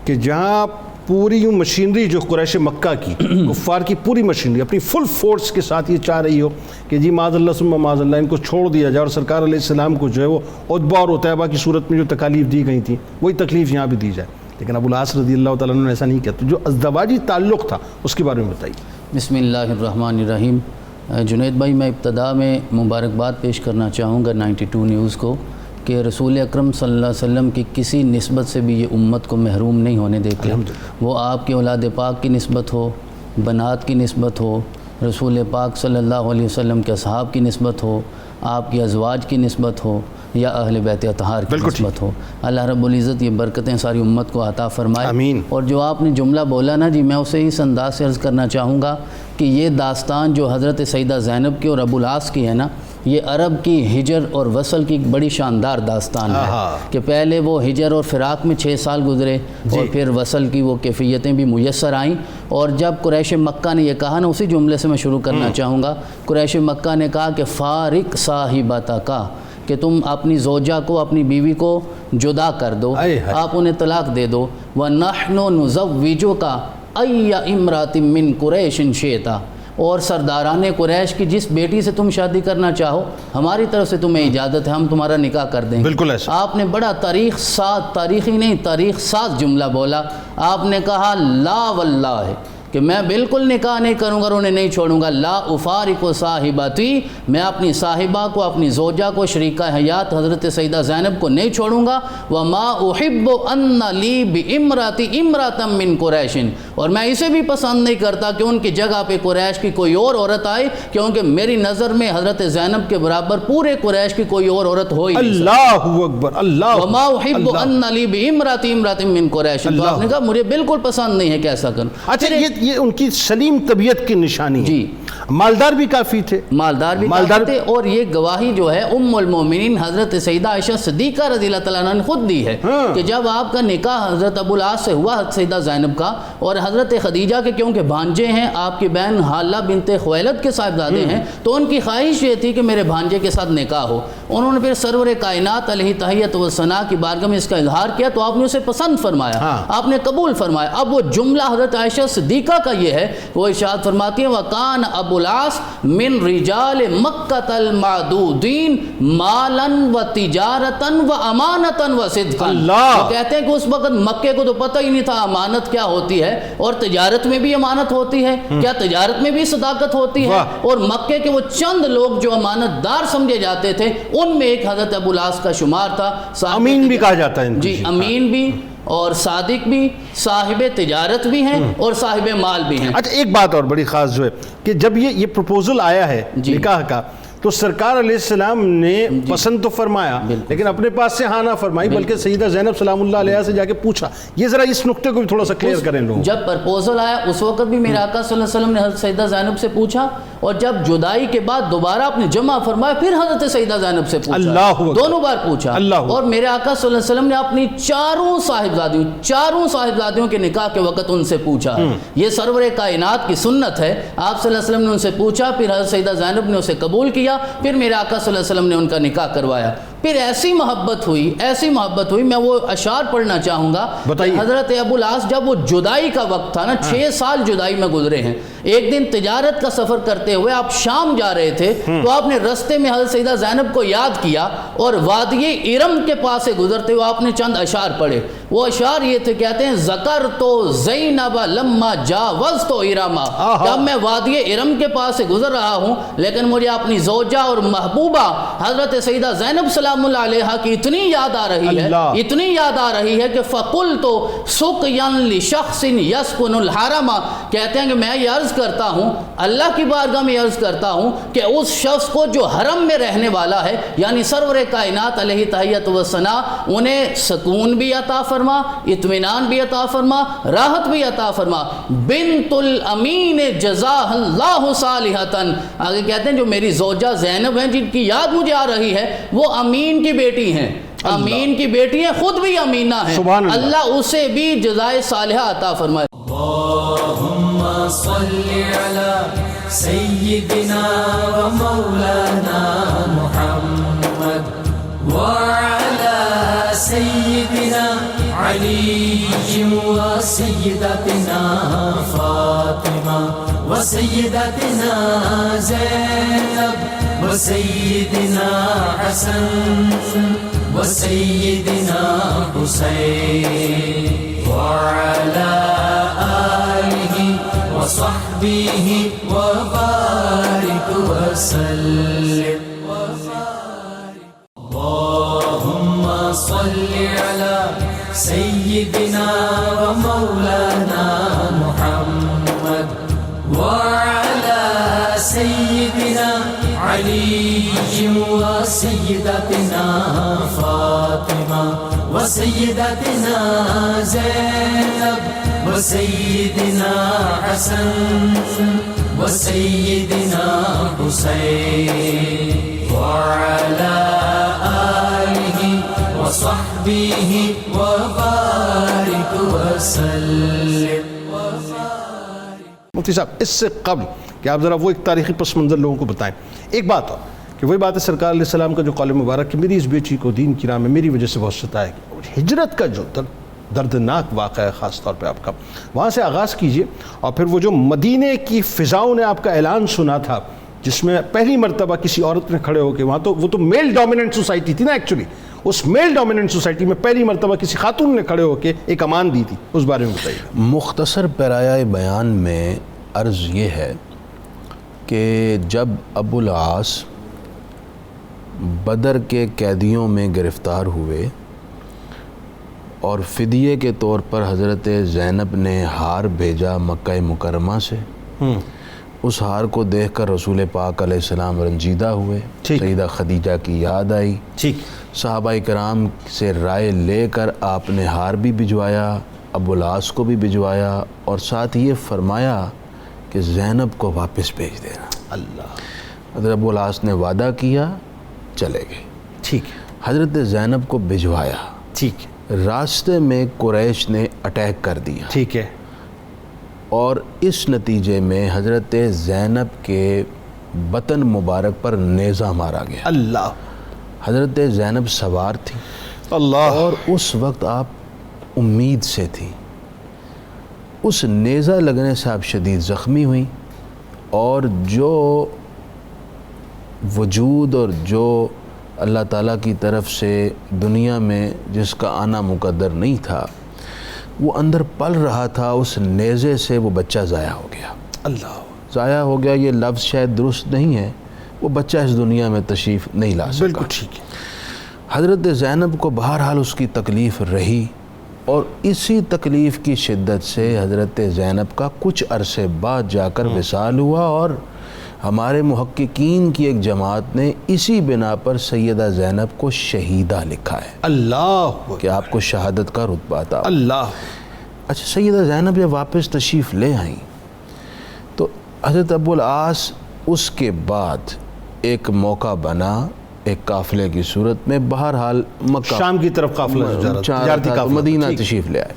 کہ جہاں پوری یوں مشینری جو قریش مکہ کی کفار کی پوری مشینری اپنی فل فورس کے ساتھ یہ چاہ رہی ہو کہ جی معاذ اللہ ثم معاذ اللہ ان کو چھوڑ دیا جائے، اور سرکار علیہ السلام کو جو ہے وہ عتبہ اور عتیبہ کی صورت میں جو تکالیف دی گئی تھیں وہی تکلیف یہاں بھی دی جائے، لیکن ابوالعاص رضی اللہ تعالیٰ عنہ نے ایسا نہیں کیا۔ تو جو ازدواجی تعلق تھا اس کے بارے میں بتائیے۔ بسم اللہ الرحمن الرحیم۔ جنید بھائی، میں ابتدا میں مبارکباد پیش کرنا چاہوں گا 92 نیوز کو کہ رسول اکرم صلی اللہ علیہ وسلم کی کسی نسبت سے بھی یہ امت کو محروم نہیں ہونے دیتے، وہ آپ کے اولاد پاک کی نسبت ہو، بنات کی نسبت ہو، رسول پاک صلی اللہ علیہ وسلم کے اصحاب کی نسبت ہو، آپ کی ازواج کی نسبت ہو، یا اہل بیت اطہار کی نسبت ہو۔ اللہ رب العزت یہ برکتیں ساری امت کو عطا فرمائے۔ آمین۔ اور جو آپ نے جملہ بولا نا جی، میں اسے اس انداز سے عرض کرنا چاہوں گا کہ یہ داستان جو حضرت سیدہ زینب کی اور ابوالعاص کی ہے نا، یہ عرب کی ہجر اور وصل کی بڑی شاندار داستان ہے کہ پہلے وہ ہجر اور فراق میں 6 سال گزرے، اور پھر وصل کی وہ کیفیتیں بھی میسر آئیں، اور جب قریش مکہ نے یہ کہا نا، اسی جملے سے میں شروع کرنا چاہوں گا، قریش مکہ نے کہا کہ فارق صاحبتک، کہ تم اپنی زوجہ کو، اپنی بیوی کو جدا کر دو، آپ انہیں طلاق دے دو، وَنَحْنُ نُزَوِّجُكَ أَيَّ امْرَأَةٍ مِّن قُرَيْشٍ شِئْتَ، اور سرداران قریش کی جس بیٹی سے تم شادی کرنا چاہو ہماری طرف سے تمہیں اجازت ہے، ہم تمہارا نکاح کر دیں گے۔ بالکل ایسا آپ نے بڑا تاریخ ساز جملہ بولا، آپ نے کہا لا واللہ، کہ میں بالکل نکاح نہیں کروں گا اور انہیں نہیں چھوڑوں گا، لا افارق صاحبتی، میں اپنی صاحبہ کو، اپنی زوجہ کو، شریکہ حیات حضرت سیدہ زینب کو نہیں چھوڑوں گا، وما احب ان لی بامرأتی امرأة من قریش، اور میں اسے بھی پسند نہیں کرتا کہ ان کی جگہ پہ قریش کی کوئی اور عورت آئے، کیونکہ میری نظر میں حضرت زینب کے برابر پورے قریش کی کوئی اور عورت ہو ہی نہیں سکتی۔ اللہ اکبر، اللہ وما احب ان لی بامرأة من قریش، تو آپ نے کہا مجھے بالکل پسند نہیں ہے کہ ایسا کروں۔ اچھا، یہ ان کی سلیم طبیعت کی نشانی ہے۔ جی، مالدار بھی کافی تھے، مالدار بھی کافی تھے، اور یہ گواہی جو ہے ام المومنین حضرت سیدہ عائشہ صدیقہ رضی اللہ تعالیٰ عنہ نے خود دی ہے کہ جب آپ کا نکاح حضرت ابوالعاص سے ہوا، سیدہ زینب کا، اور حضرت خدیجہ کے کیونکہ بھانجے ہیں، آپ کی بہن حالہ بنت خویلد کے صاحبزادے ہیں، تو ان کی خواہش یہ تھی کہ میرے بھانجے کے ساتھ نکاح ہو۔ انہوں نے پھر سرور کائنات علیہ تحیت و ثنا کی بارگاہ میں اس کا اظہار کیا، تو آپ نے اسے پسند فرمایا، آپ نے قبول فرمایا۔ اب وہ جملہ حضرت عائشہ صدیقہ کا یہ ہے، وہ ارشاد فرماتی ہیں وَكَانَ ابوالعاص من رجال مکۃ المعدودین مالا وتجارتا وامانتا وصدقا۔ وہ کہتے ہیں کہ اس وقت مکے کو تو پتہ ہی نہیں تھا امانت کیا ہوتی ہے، اور تجارت میں بھی امانت ہوتی ہے، کیا تجارت میں بھی صداقت ہوتی ہے، اور مکے کے وہ چند لوگ جو امانت دار سمجھے جاتے تھے ان میں ایک حضرت ابوالعاص کا شمار تھا۔ امین بھی کہا جاتا ہے، جی، امین بھی اور صادق بھی، صاحب تجارت بھی ہیں اور صاحب مال بھی ہیں۔ اچھا، ایک بات اور بڑی خاص جو ہے کہ جب یہ پروپوزل آیا ہے نکاح کا، تو سرکار علیہ السلام نے پسند تو فرمایا لیکن اپنے پاس سے ہاں نہ فرمائی، بلکہ سیدہ زینب سلام اللہ علیہ سے جا کے پوچھا۔ یہ ذرا اس نقطے کو بھی تھوڑا سا کلیئر کریں لوگ۔ جب پرپوزل آیا اس وقت بھی میرے آقا صلی اللہ علیہ وسلم نے حضرت سیدہ زینب سے پوچھا، اور جب جدائی کے بعد دوبارہ اپنے جمع فرمایا پھر حضرت سیدہ زینب سے پوچھا، دونوں بار پوچھا۔ اور میرے آقا صلی اللہ علیہ وسلم نے اپنی چاروں صاحبزادیوں کے نکاح کے وقت ان سے پوچھا۔ یہ سرور کائنات کی سنت ہے، آپ صلی اللہ علیہ وسلم نے ان سے پوچھا، پھر حضرت سیدہ زینب نے اسے قبول کیا، پھر میرے آقا صلی اللہ علیہ وسلم نے ان کا نکاح کروایا۔ پھر ایسی محبت ہوئی، میں وہ اشعار پڑھنا چاہوں گا۔ بتائیے۔ حضرت ابو العاص جب وہ جدائی کا وقت تھا نا، 6 سال جدائی میں گزرے ہیں، ایک دن تجارت کا سفر کرتے ہوئے آپ شام جا رہے تھے، تو آپ نے رستے میں حضرت سیدہ زینب کو یاد کیا اور وادی ارم کے پاس سے گزرتے ہوئے آپ نے چند اشعار پڑھے۔ وہ اشعار یہ تھے، کہتے ہیں ذکر تو زینب لما جاوزت ارما، جب میں وادی ارم کے پاس سے گزر رہا ہوں لیکن مجھے اپنی زوجہ اور محبوبہ حضرت سیدہ زینب سلام اللہ علیہا کی اتنی یاد آ رہی ہے کہ فقلت سقیا لشخص یسکن الحرم، کہتے ہیں کہ میں یہ عرض کرتا ہوں، اللہ کی بارگاہ میں عرض کرتا ہوں کہ اس شخص کو جو حرم میں رہنے والا ہے، یعنی سرور کائنات علیہ تحیت و ثنا، انہیں سکون بھی عطا فرما، اطمینان بھی عطا فرما، راحت بھی عطا فرما۔ بنت الامین جزاہ اللہ صالحتن، آگے کہتے ہیں جو میری زوجہ زینب ہیں جن کی یاد مجھے آ رہی ہے، وہ امین کی بیٹی ہیں، امین کی بیٹی ہیں، خود بھی امینہ ہیں، اللہ اسے بھی جزائے صالحہ عطا فرمائے۔ اللهم صل على سيدنا ومولانا محمد وعلى سيدنا علي وسيدتنا فاطمة وسيدتنا زينب وسيدنا حسن وسيدنا حسين وعلى آله وصحبه وبارك وسلم۔ اللهم صل على سيدنا ومولانا محمد وعلى سيدنا علي وسيدتنا فاطمة وسيدتنا زينب وسيدنا حسن وسيدنا حسين وعلى آله وصحبه وبارك وسلم۔ مفتی صاحب، اس سے قبل کہ آپ ذرا وہ ایک تاریخی پس منظر لوگوں کو بتائیں، ایک بات ہو کہ وہی بات ہے سرکار علیہ السلام کا جو قول مبارک کہ میری اس بیٹی کو دین کی راہ میں میری وجہ سے بہت ستایا گیا، ہجرت کا جو دردناک واقعہ ہے خاص طور پہ آپ کا، وہاں سے آغاز کیجئے، اور پھر وہ جو مدینے کی فضاؤں نے آپ کا اعلان سنا تھا جس میں پہلی مرتبہ کسی عورت نے کھڑے ہو کے، وہاں تو وہ تو میل ڈومیننٹ سوسائٹی تھی نا ایکچولی، اس میل ڈومیننٹ سوسائٹی میں پہلی مرتبہ کسی خاتون نے کھڑے ہو کے ایک امان دی تھی، اس بارے میں بتائیے۔ مختصر پیرایہ بیان میں عرض یہ ہے کہ جب ابو العاص بدر کے قیدیوں میں گرفتار ہوئے اور فدیے کے طور پر حضرت زینب نے ہار بھیجا مکہ مکرمہ سے، اس ہار کو دیکھ کر رسول پاک علیہ السلام رنجیدہ ہوئے، سیدہ خدیجہ کی یاد آئی، صحابہ کرام سے رائے لے کر آپ نے ہار بھی بھجوایا، ابو العاص کو بھی بھجوایا، اور ساتھ یہ فرمایا کہ زینب کو واپس بھیج دینا۔ اللہ، حضرت ابو العاص نے وعدہ کیا، چلے گئے، ٹھیک، حضرت زینب کو بھجوایا، ٹھیک، راستے میں قریش نے اٹیک کر دیا، ٹھیک ہے، اور اس نتیجے میں حضرت زینب کے بطن مبارک پر نیزہ مارا گیا۔ اللہ، حضرت زینب سوار تھی، اللہ، اور اس وقت آپ امید سے تھی، اس نیزہ لگنے سے آپ شدید زخمی ہوئیں، اور جو وجود اور جو اللہ تعالیٰ کی طرف سے دنیا میں جس کا آنا مقدر نہیں تھا وہ اندر پل رہا تھا، اس نیزے سے وہ بچہ ضائع ہو گیا۔ اللہ، ضائع ہو گیا یہ لفظ شاید درست نہیں ہے، وہ بچہ اس دنیا میں تشریف نہیں لا سکا۔ بالکل ٹھیک ہے۔ حضرت زینب کو بہرحال اس کی تکلیف رہی، اور اسی تکلیف کی شدت سے حضرت زینب کا کچھ عرصے بعد جا کر وصال ہوا، اور ہمارے محققین کی ایک جماعت نے اسی بنا پر سیدہ زینب کو شہیدہ لکھا ہے، اللہ، کہ آپ کو شہادت کا رتبہ تھا۔ اللہ، اچھا، سیدہ زینب جب واپس تشریف لے آئیں تو حضرت ابو العاص اس کے بعد ایک موقع بنا، ایک قافلے کی صورت میں بہرحال مکہ شام کی طرف قافلہ تجارتی قافلہ، مدینہ تشریف لے آئے۔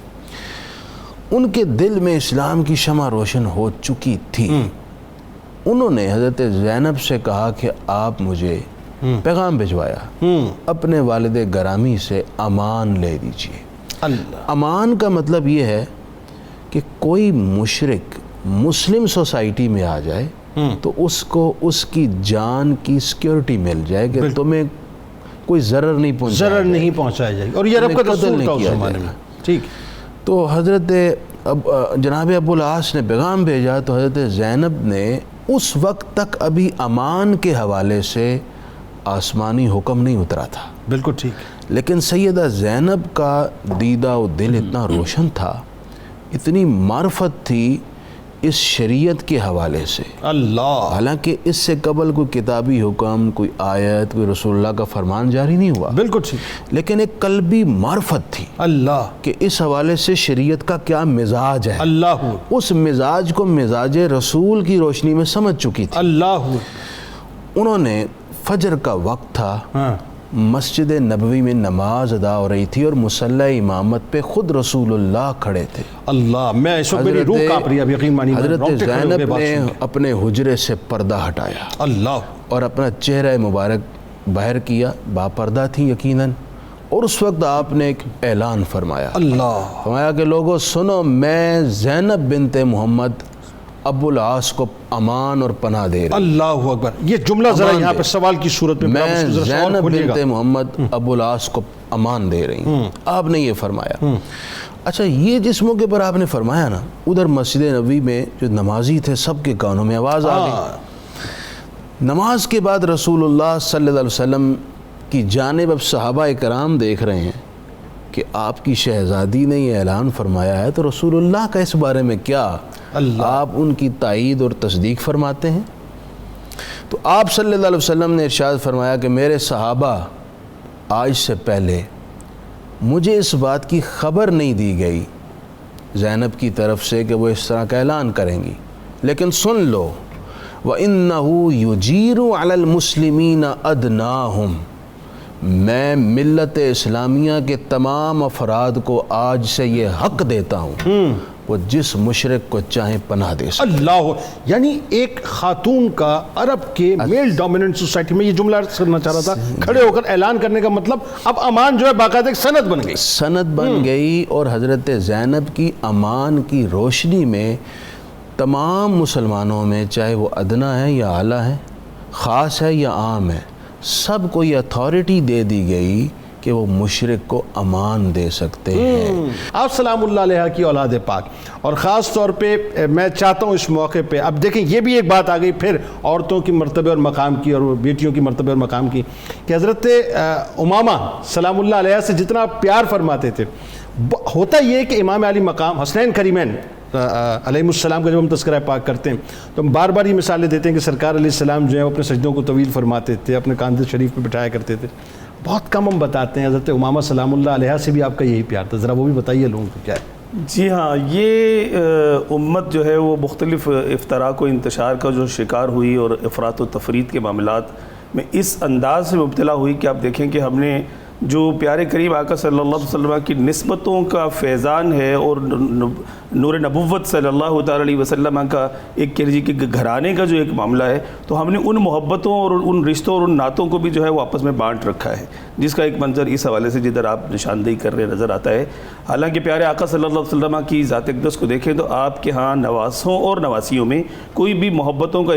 ان کے دل میں اسلام کی شمع روشن ہو چکی تھی، انہوں نے حضرت زینب سے کہا کہ آپ مجھے پیغام بھجوایا اپنے والد گرامی سے امان لے دیجئے۔ اللہ، امان کا مطلب یہ ہے کہ کوئی مشرک مسلم سوسائٹی میں آ جائے تو اس کو اس کی جان کی سیکیورٹی مل جائے کہ تمہیں کوئی ضرر نہیں پہنچایا جائے گا، اور یہ رب کا دستور تھا اس زمانے میں۔ ٹھیک، تو حضرت جناب ابو العاص نے پیغام بھیجا تو حضرت زینب نے اس وقت تک ابھی امان کے حوالے سے آسمانی حکم نہیں اترا تھا، بالکل ٹھیک، لیکن سیدہ زینب کا دیدہ و دل اتنا روشن تھا، اتنی معرفت تھی اس شریعت کے حوالے سے، اللہ، حالانکہ اس سے قبل کوئی کتابی حکم، کوئی آیت، کوئی رسول اللہ کا فرمان جاری نہیں ہوا، بالکل ٹھیک، لیکن ایک قلبی معرفت تھی اللہ، کہ اس حوالے سے شریعت کا کیا مزاج ہے، اللہ، اس مزاج کو مزاج رسول کی روشنی میں سمجھ چکی تھی۔ اللہ، انہوں نے فجر کا وقت تھا، مسجد نبوی میں نماز ادا ہو رہی تھی اور مصلی امامت پہ خود رسول اللہ کھڑے تھے۔ اللہ، میں اس وقت میری روح کانپ رہی ہے، اب یقین مانی حضرت زینب نے اپنے حجرے سے پردہ ہٹایا، اللہ، اور اپنا چہرہ مبارک باہر کیا، باپردہ تھی یقیناً، اور اس وقت آپ نے ایک اعلان فرمایا، اللہ، فرمایا کہ لوگوں سنو، میں زینب بنت محمد ابو العاص کو امان اور پناہ دے رہی، اللہ اکبر۔ یہ جملہ ذرا یہاں پہ سوال کی صورت میں میں زینب بنت محمد ابو العاص کو امان دے رہی ہوں، آپ نے یہ فرمایا۔ اچھا، یہ جس موقع پر آپ نے فرمایا نا، ادھر مسجد نبوی میں جو نمازی تھے سب کے کانوں میں آواز آ گئی۔ نماز کے بعد رسول اللہ صلی اللہ علیہ وسلم کی جانب اب صحابہ کرام دیکھ رہے ہیں کہ آپ کی شہزادی نے یہ اعلان فرمایا ہے، تو رسول اللہ کا اس بارے میں کیا؟ آپ ان کی تائید اور تصدیق فرماتے ہیں؟ تو آپ صلی اللہ علیہ وسلم نے ارشاد فرمایا کہ میرے صحابہ، آج سے پہلے مجھے اس بات کی خبر نہیں دی گئی زینب کی طرف سے کہ وہ اس طرح کا اعلان کریں گی، لیکن سن لو، وَإِنَّهُ يُجِيرُ عَلَى الْمُسْلِمِينَ أَدْنَاهُمْ، میں ملت اسلامیہ کے تمام افراد کو آج سے یہ حق دیتا ہوں وہ جس مشرک کو چاہیں پناہ دے سکتے۔ اللہ، یعنی ایک خاتون کا عرب کے میل ڈومیننٹ سوسائٹی میں، یہ جملہ عرض کرنا چاہ رہا تھا، کھڑے ہو کر اعلان کرنے کا مطلب اب امان جو ہے باقاعدہ ایک سند بن گئی، سند بن گئی، اور حضرت زینب کی امان کی روشنی میں تمام مسلمانوں میں، چاہے وہ ادنا ہے یا اعلیٰ ہے، خاص ہے یا عام ہے، سب کو یہ اتھارٹی دے دی گئی کہ وہ مشرک کو امان دے سکتے ہیں۔ آپ سلام اللہ علیہ کی اولاد پاک، اور خاص طور پہ میں چاہتا ہوں اس موقع پہ، اب دیکھیں یہ بھی ایک بات آ گئی پھر عورتوں کی مرتبہ اور مقام کی، اور بیٹیوں کی مرتبہ اور مقام کی، کہ حضرت امامہ سلام اللہ علیہ سے جتنا پیار فرماتے تھے، ہوتا یہ کہ امام علی مقام حسنین کریمین علیہ السلام کا جب ہم تذکرہ پاک کرتے ہیں تو ہم بار بار یہ مثالیں دیتے ہیں کہ سرکار علیہ السلام جو ہے وہ اپنے سجدوں کو طویل فرماتے تھے، اپنے کاندھے شریف پہ بٹھایا کرتے تھے، بہت کم ہم بتاتے ہیں حضرت امامہ سلام اللہ علیہ سے بھی آپ کا یہی پیار تھا، ذرا وہ بھی بتائیے لوگوں کو کیا ہے۔ جی ہاں، یہ امت جو ہے وہ مختلف افتراق و انتشار کا جو شکار ہوئی اور افراط و تفرید کے معاملات میں اس انداز سے مبتلا ہوئی کہ آپ دیکھیں کہ ہم نے جو پیارے کریم آقا صلی اللہ علیہ وسلم کی نسبتوں کا فیضان ہے اور نور نبوت صلی اللہ تعالی علیہ وسلم کا ایک کہہ لیجیے کہ گھرانے کا جو ایک معاملہ ہے، تو ہم نے ان محبتوں اور ان رشتوں اور ان نعتوں کو بھی جو ہے وہ آپس میں بانٹ رکھا ہے، جس کا ایک منظر اس حوالے سے جدھر آپ نشاندہی کر رہے نظر آتا ہے۔ حالانکہ پیارے آقا صلی اللہ علیہ وسلم کی ذات اقدس کو دیکھیں تو آپ کے ہاں نواسوں اور نواسیوں میں کوئی بھی محبتوں کا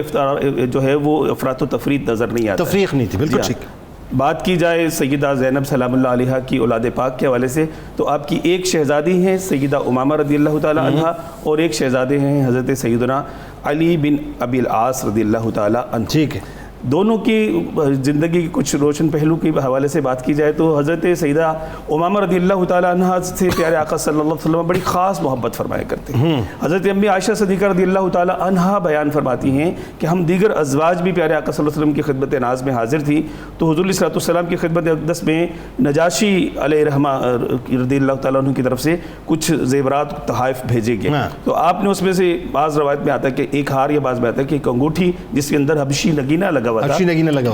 جو ہے وہ افراط و تفرید نظر نہیں آتا، تفریق نہیں تھی، بالکل ٹھیک۔ بات کی جائے سیدہ زینب سلام اللہ علیہ کی اولاد پاک کے حوالے سے تو آپ کی ایک شہزادی ہیں سیدہ امامہ رضی اللہ تعالی عنہ، اور ایک شہزادے ہیں حضرت سیدنا علی بن ابی العاص رضی اللہ تعالی عنہ۔ ٹھیک ہے، دونوں کی زندگی کے کچھ روشن پہلو کے حوالے سے بات کی جائے تو حضرت سیدہ امامہ رضی اللہ تعالیٰ عنہ سے پیارے آقا صلی اللہ علیہ وسلم بڑی خاص محبت فرمایا کرتے ہیں۔ حضرت امی عائشہ صدیقہ رضی اللہ تعالیٰ عنہ بیان فرماتی ہیں کہ ہم دیگر ازواج بھی پیارے آقا صلی اللہ علیہ وسلم کی خدمت ناز میں حاضر تھی، تو حضور علیہ السلام کی خدمت اقدس میں نجاشی علیہ رحمہ رضی اللہ تعالیٰ عنہ کی طرف سے کچھ زیورات تحائف بھیجے گئے، تو آپ نے اس میں سے بعض روایت میں آتا ہے کہ ایک ہار یا بعض میں آتا ہے کہ ایک انگوٹھی جس کے اندر حبشی نگینہ لگا ہوا تھا،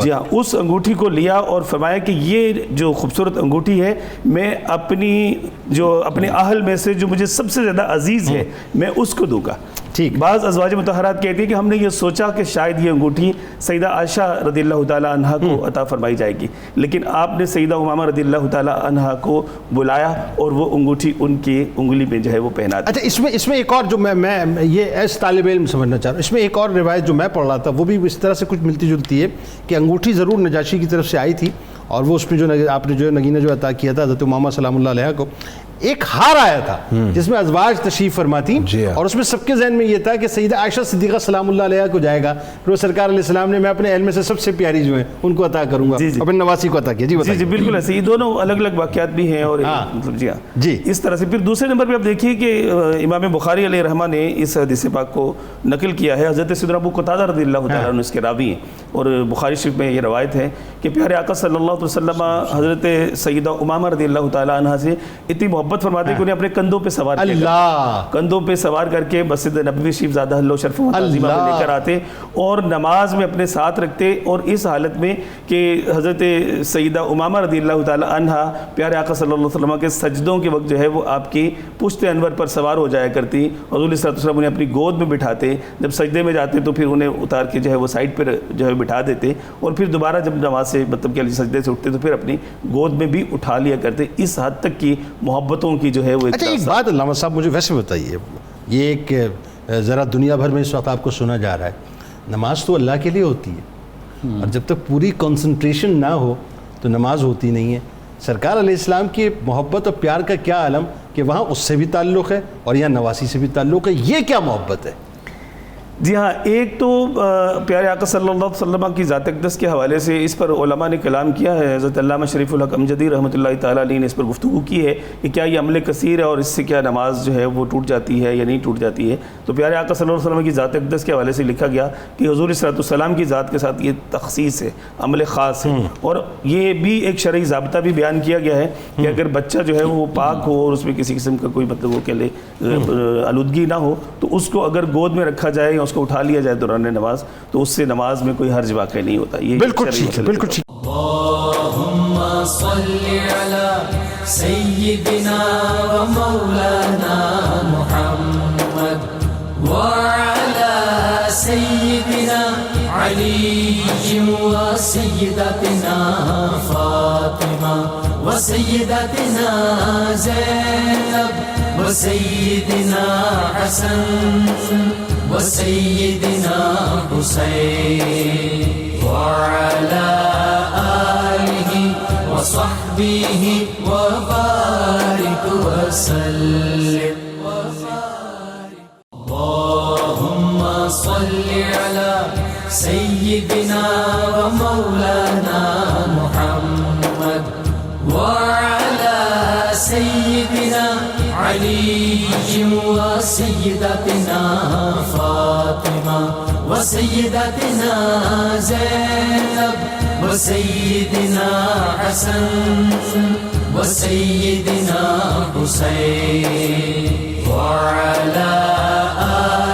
جی ہاں، اس انگوٹھی کو لیا اور فرمایا کہ یہ جو خوبصورت انگوٹھی ہے میں اپنے اہل میں سے جو مجھے سب سے زیادہ عزیز ہے میں اس کو دوں گا۔ ٹھیک. بعض ازواج مطہرات کہتی ہیں کہ ہم نے یہ سوچا کہ شاید یہ انگوٹھی سیدہ عائشہ رضی اللہ تعالیٰ عنہا کو عطا فرمائی جائے گی، لیکن آپ نے سیدہ امامہ رضی اللہ تعالیٰ عنہا کو بلایا اور وہ انگوٹھی ان کی انگلی میں جو ہے وہ پہنا دی. اچھا اس میں ایک اور جو میں یہ ایس طالب علم سمجھنا چاہ رہا ہوں، اس میں ایک اور روایت جو میں پڑھ رہا تھا وہ بھی اس طرح سے کچھ ملتی جلتی ہے کہ انگوٹھی ضرور نجاشی کی طرف سے آئی تھی، اور وہ اس میں جو آپ نے جو نگینہ جو عطا کیا تھا حضرت امامہ سلام اللہ علیہ کو، ایک ہار آیا تھا جس میں ازواج تشریف فرما تھی، اور اس میں سب کے ذہن میں یہ تھا کہ سیدہ عائشہ صدیقہ سلام اللہ علیہ کو جائے گا، پھر وہ سرکار علیہ السلام نے میں اپنے اہل میں سے سب سے پیاری جو ہیں ان کو عطا کروں گا، اپنے نواسی کو عطا کیا. جی جی بالکل ایسے، یہ دونوں الگ الگ واقعات بھی ہیں. اور مطلب جی ہاں اس طرح سے. پھر دوسرے نمبر پہ آپ دیکھیے کہ امام بخاری علیہ رحمہ نے اس حدیث پاک کو نقل کیا ہے. حضرت سیدنا ابو قتادہ رضی اللہ تعالیٰ عنہ اس کے راوی ہیں، اور بخاری شریف میں یہ روایت ہے کہ پیارے آقا صلی اللہ علیہ وسلم حضرت سیدہ امامہ رضی اللہ تعالیٰ عنہ سے اتنی محبت فرماتے کہ انہیں اپنے کندھوں پہ سوار کندھوں پہ سوار کر کے مسجد نبوی شریف زادہ اللہ شرف و تعظیمہ میں لے کر آتے اور نماز میں اپنے ساتھ رکھتے، اور اس حالت میں کہ حضرت سیدہ امامہ رضی اللہ تعالیٰ عنہا پیارے آقا صلی اللہ علیہ وسلم کے سجدوں کے وقت جو ہے وہ آپ کی پشت انور پر سوار ہو جایا کرتی. حضور صلی اللہ علیہ وسلم انہیں اپنی گود میں بٹھاتے، جب سجدے میں جاتے تو پھر انہیں اتار کے جو ہے وہ سائڈ پر جو ہے بٹھا دیتے، اور پھر دوبارہ جب نماز سے مطلب کہ سجدے سے اٹھتے تو پھر اپنی گود میں بھی اٹھا لیا کرتے. اس حد تک کی محبتوں کی جو ہے وہ. اچھا ایک بات علامہ صاحب مجھے ویسے بتائیے، یہ ایک ذرا دنیا بھر میں اس وقت آپ کو سنا جا رہا ہے، نماز تو اللہ کے لیے ہوتی ہے، اور جب تک پوری کنسنٹریشن نہ ہو تو نماز ہوتی نہیں ہے. سرکار علیہ السلام کی محبت اور پیار کا کیا عالم کہ وہاں اس سے بھی تعلق ہے اور یہاں نواسی سے بھی تعلق ہے، یہ کیا محبت ہے؟ جی ہاں، ایک تو پیارے آقا صلی اللہ علیہ وسلم کی ذات اقدس کے حوالے سے اس پر علماء نے کلام کیا ہے. حضرت علامہ شریف الحق امجدی رحمۃ اللہ تعالیٰ علیہ نے اس پر گفتگو کی ہے کہ کیا یہ عمل کثیر ہے اور اس سے کیا نماز جو ہے وہ ٹوٹ جاتی ہے یا نہیں ٹوٹ جاتی ہے. تو پیارے آقا صلی اللہ علیہ وسلم کی ذات اقدس کے حوالے سے لکھا گیا کہ حضور صلی اللہ علیہ وسلم کی ذات کے ساتھ یہ تخصیص ہے، عمل خاص ہے، اور یہ بھی ایک شرعی ضابطہ بھی بیان کیا گیا ہے کہ اگر بچہ جو ہے وہ پاک ہو اور اس میں کسی قسم کا کوئی مطلب وہ کہہ لے آلودگی نہ ہو تو اس کو اگر گود میں رکھا جائے یا اس کو اٹھا لیا جائے دوران نماز تو اس سے نماز میں کوئی حرج واقع نہیں ہوتا. یہ بالکل ٹھیک ہے، بالکل ٹھیک. اللہم صلی علی سیدنا و مولانا محمد وعلی سیدنا علی و سیدتنا فاطمہ و سیدتنا زینب و سیدنا حسن وسيدنا حسين وعلى آله وصحبه وبارك وسلم. اللهم صل على سيدنا ومولانا محمد وعلى سيدنا علي وسيدتنا فاطمة وسيدتنا زينب وسيدنا حسن وسيدنا حسين وعلى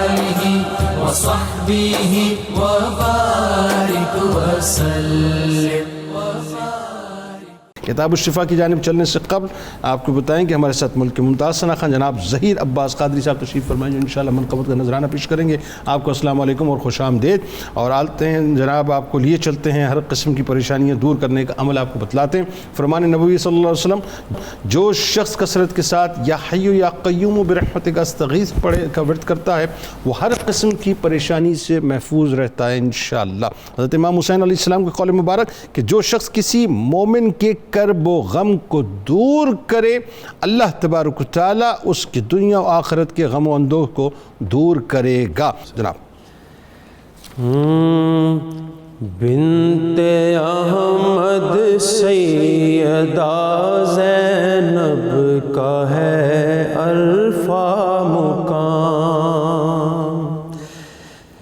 آله وصحبه وبارك وسلم. کتاب الشفا کی جانب چلنے سے قبل آپ کو بتائیں کہ ہمارے ساتھ ملک کے ممتاز ثنا خان جناب ظہیر عباس قادری صاحب تشریف فرمائیں جو انشاءاللہ منقبت کا نذرانہ پیش کریں گے. آپ کو السلام علیکم اور خوش آمدید. اور آتے ہیں جناب آپ کو لیے چلتے ہیں ہر قسم کی پریشانیاں دور کرنے کا عمل آپ کو بتلاتے ہیں. فرمان نبوی صلی اللہ علیہ وسلم، جو شخص کثرت کے ساتھ یا حی یا قیوم برحمتک استغیث پڑھے کا ورد کرتا ہے وہ ہر قسم کی پریشانی سے محفوظ رہتا ہے انشاءاللہ. حضرت امام حسین علیہ السلام کے قول مبارک کہ جو شخص کسی مومن کے کرب و غم کو دور کرے اللہ تبارک و تعالی اس کی دنیا و آخرت کے غم و اندوہ کو دور کرے گا. جناب بنت احمد سیدہ زینب کا ہے عرفہ مقام،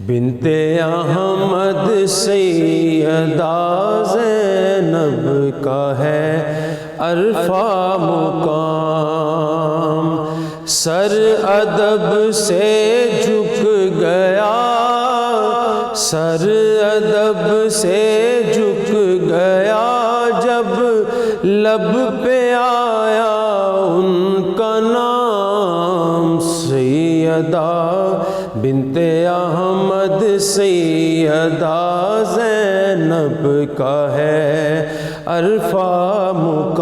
بنت احمد سیدہ زینب کا ہے عرفہ مقام، سر ادب سے جھک گیا، سر ادب سے جھک گیا جب لب پہ آیا ان کا نام. سیدہ بنت احمد سیدہ زینب کا ہے عرفہ مقام،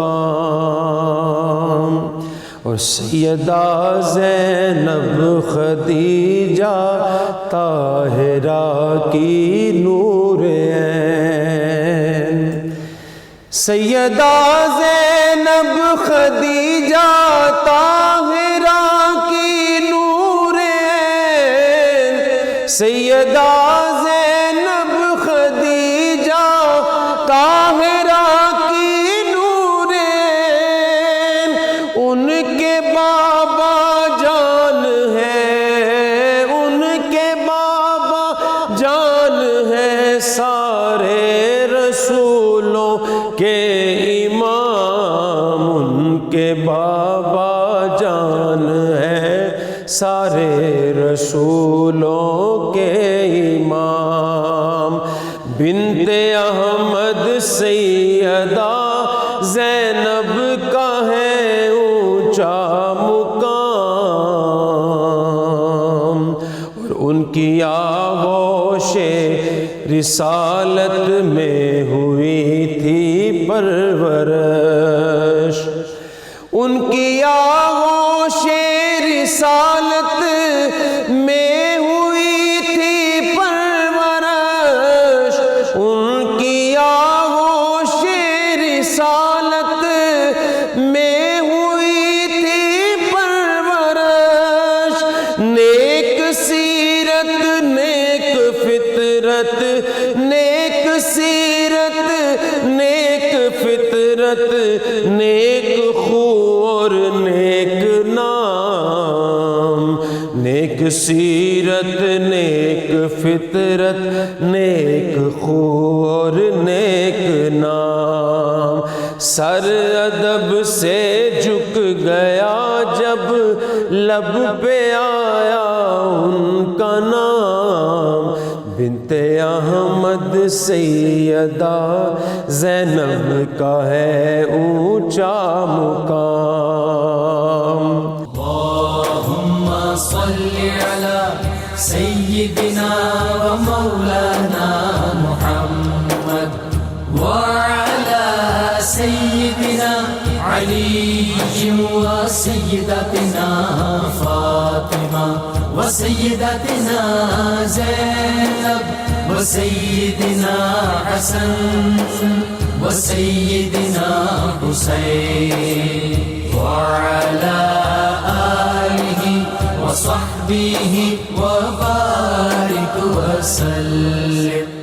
اور سیدہ زینب خدیجہ طاہرہ کی نور عین، سیدہ زینب خدیجہ طاہرہ کی نور عین، سیدہ زینب خدیجہ طاہرہ کی نور عین، ان کے بابا جان ہے، ان کے بابا جان ہے، سارے رسولوں کے امام، ان کے بابا جان ہے، سارے رسولوں کے امام، بنت احمد سیدہ زینب کا ہے اونچا مقام، اور ان کی آغوش رسالت میں ہوئی تھی پرورش، ان کی آغوش رسالت میں ہوئی تھی پرورش، ان کی آغوش رسالت میں ہوئی تھی پرورش، نیک سیرت نیک فطرت، نیک سیرت نیک فطرت، نیک خو اور نیک نام، نیک سیرت نیک فطرت نیک خو اور نیک نام، سر ادب سے جھک گیا جب لب پہ آیا ان کا نام، بنت احمد سیدہ زینب کا ہے اونچا مقام۔ اللهم صل على سيدنا ومولانا محمد وعلى سيدنا علي وسيدتنا فاطمة وسيدتنا زينب وسيدنا حسن وسيدنا حسين وعلى آله وصحبه وبارك وسلم۔